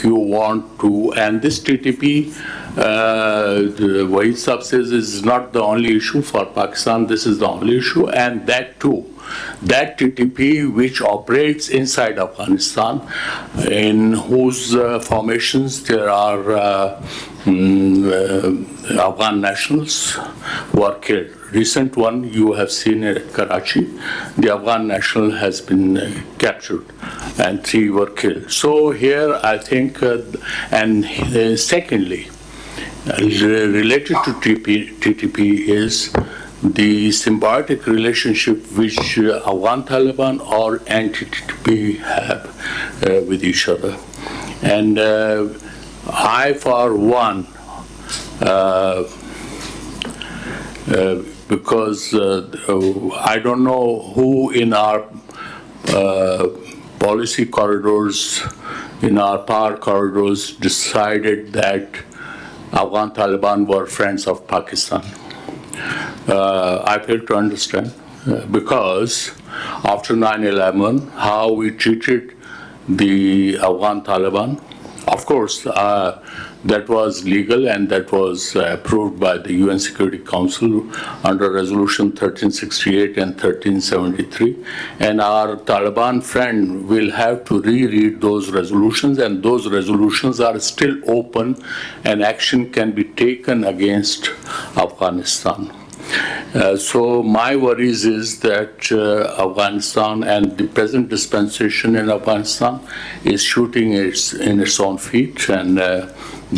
you want to, and this TTP, the Wahid Sahib says, is not the only issue for Pakistan. This is the only issue, and that too. That TTP which operates inside Afghanistan, in whose formations there are Afghan nationals who are killed. Recent one you have seen at Karachi, the Afghan national has been captured and 3 were killed. So here I think, secondly, related to TTP is the symbiotic relationship which Afghan Taliban or anti-TTP have with each other. And I, for one, because I don't know who in our policy corridors, in our power corridors, decided that Afghan Taliban were friends of Pakistan. I fail to understand because after 9/11, how we treated the Afghan Taliban, of course, that was legal and that was approved by the UN Security Council under Resolution 1368 and 1373. And our Taliban friend will have to reread those resolutions, and those resolutions are still open and action can be taken against Afghanistan. So my worries is that Afghanistan and the present dispensation in Afghanistan is shooting in its own feet, and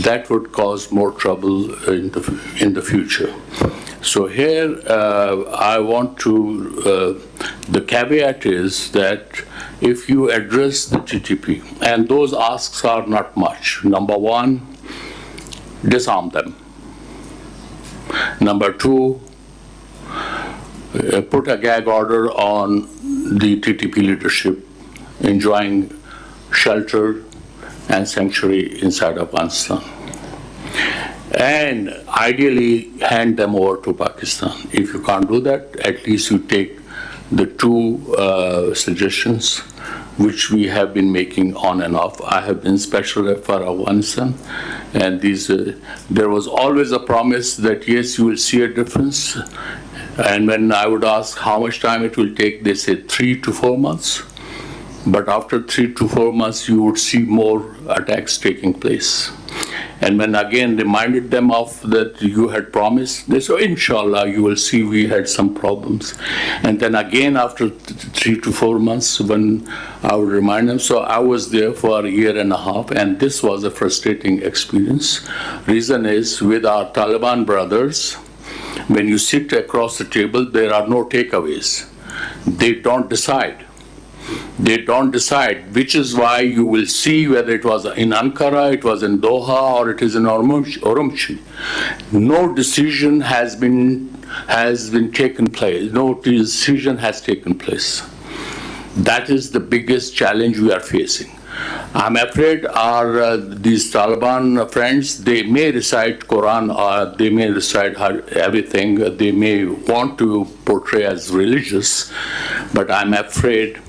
that would cause more trouble in the future. So here I want to, the caveat is that if you address the TTP, and those asks are not much. Number one, disarm them. Number two, put a gag order on the TTP leadership enjoying shelter and sanctuary inside Afghanistan. And ideally hand them over to Pakistan. If you can't do that, at least you take the 2 suggestions which we have been making on and off. I have been special rep for Afghanistan, and there was always a promise that yes, you will see a difference. And when I would ask how much time it will take, they said 3 to 4 months. But after 3 to 4 months, you would see more attacks taking place. And when again reminded them of that you had promised, they said, inshallah, you will see we had some problems. And then again after 3 to 4 months, when I would remind them, so I was there for a year and a half, and this was a frustrating experience. Reason is, with our Taliban brothers, when you sit across the table, there are no takeaways. They don't decide. They don't decide, which is why you will see whether it was in Ankara, it was in Doha, or it is in Urumqi. No decision has been taken place. No decision has taken place. That is the biggest challenge we are facing. I'm afraid these Taliban friends, they may recite Quran, or they may recite everything. They may want to portray as religious, but I'm afraid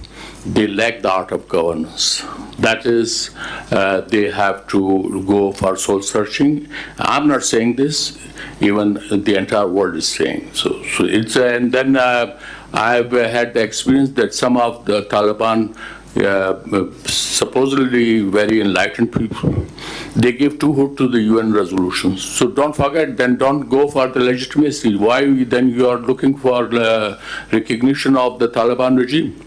they lack the art of governance. That is, they have to go for soul searching. I'm not saying this, even the entire world is saying. So it's, and then I've had the experience that some of the Taliban, supposedly very enlightened people, they give 2 hoots to the UN resolutions. So don't forget, then don't go for the legitimacy. Why then you are looking for recognition of the Taliban regime?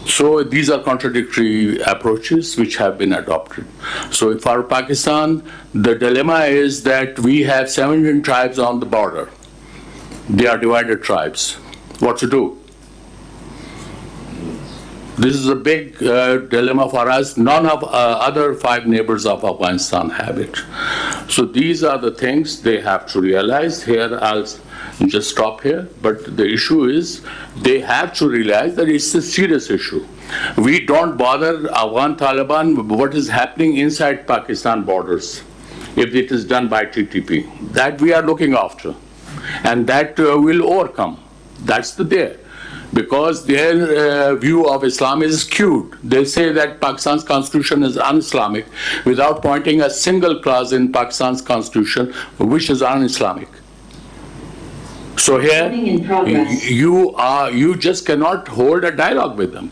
So these are contradictory approaches which have been adopted. So for Pakistan, the dilemma is that we have 17 tribes on the border. They are divided tribes. What to do? This is a big dilemma for us. None of other 5 neighbors of Afghanistan have it. So these are the things they have to realize. Here, I'll just stop here. But the issue is, they have to realize that it's a serious issue. We don't bother Afghan Taliban with what is happening inside Pakistan borders if it is done by TTP. That we are looking after. And that will overcome. That's the there. because their view of Islam is skewed. They say that Pakistan's constitution is un-Islamic without pointing a single clause in Pakistan's constitution which is un-Islamic. So here, you just cannot hold a dialogue with them.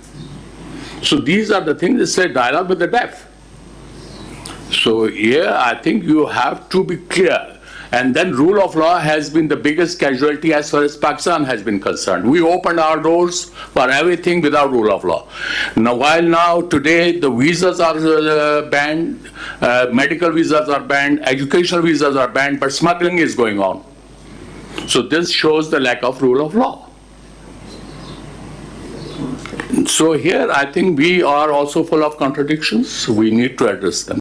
So these are the things that say dialogue with the deaf. So here, I think you have to be clear. And then rule of law has been the biggest casualty as far as Pakistan has been concerned. We opened our doors for everything without rule of law. Now, while today the visas are banned, medical visas are banned, educational visas are banned, but smuggling is going on. So this shows the lack of rule of law. So here, I think we are also full of contradictions. We need to address them.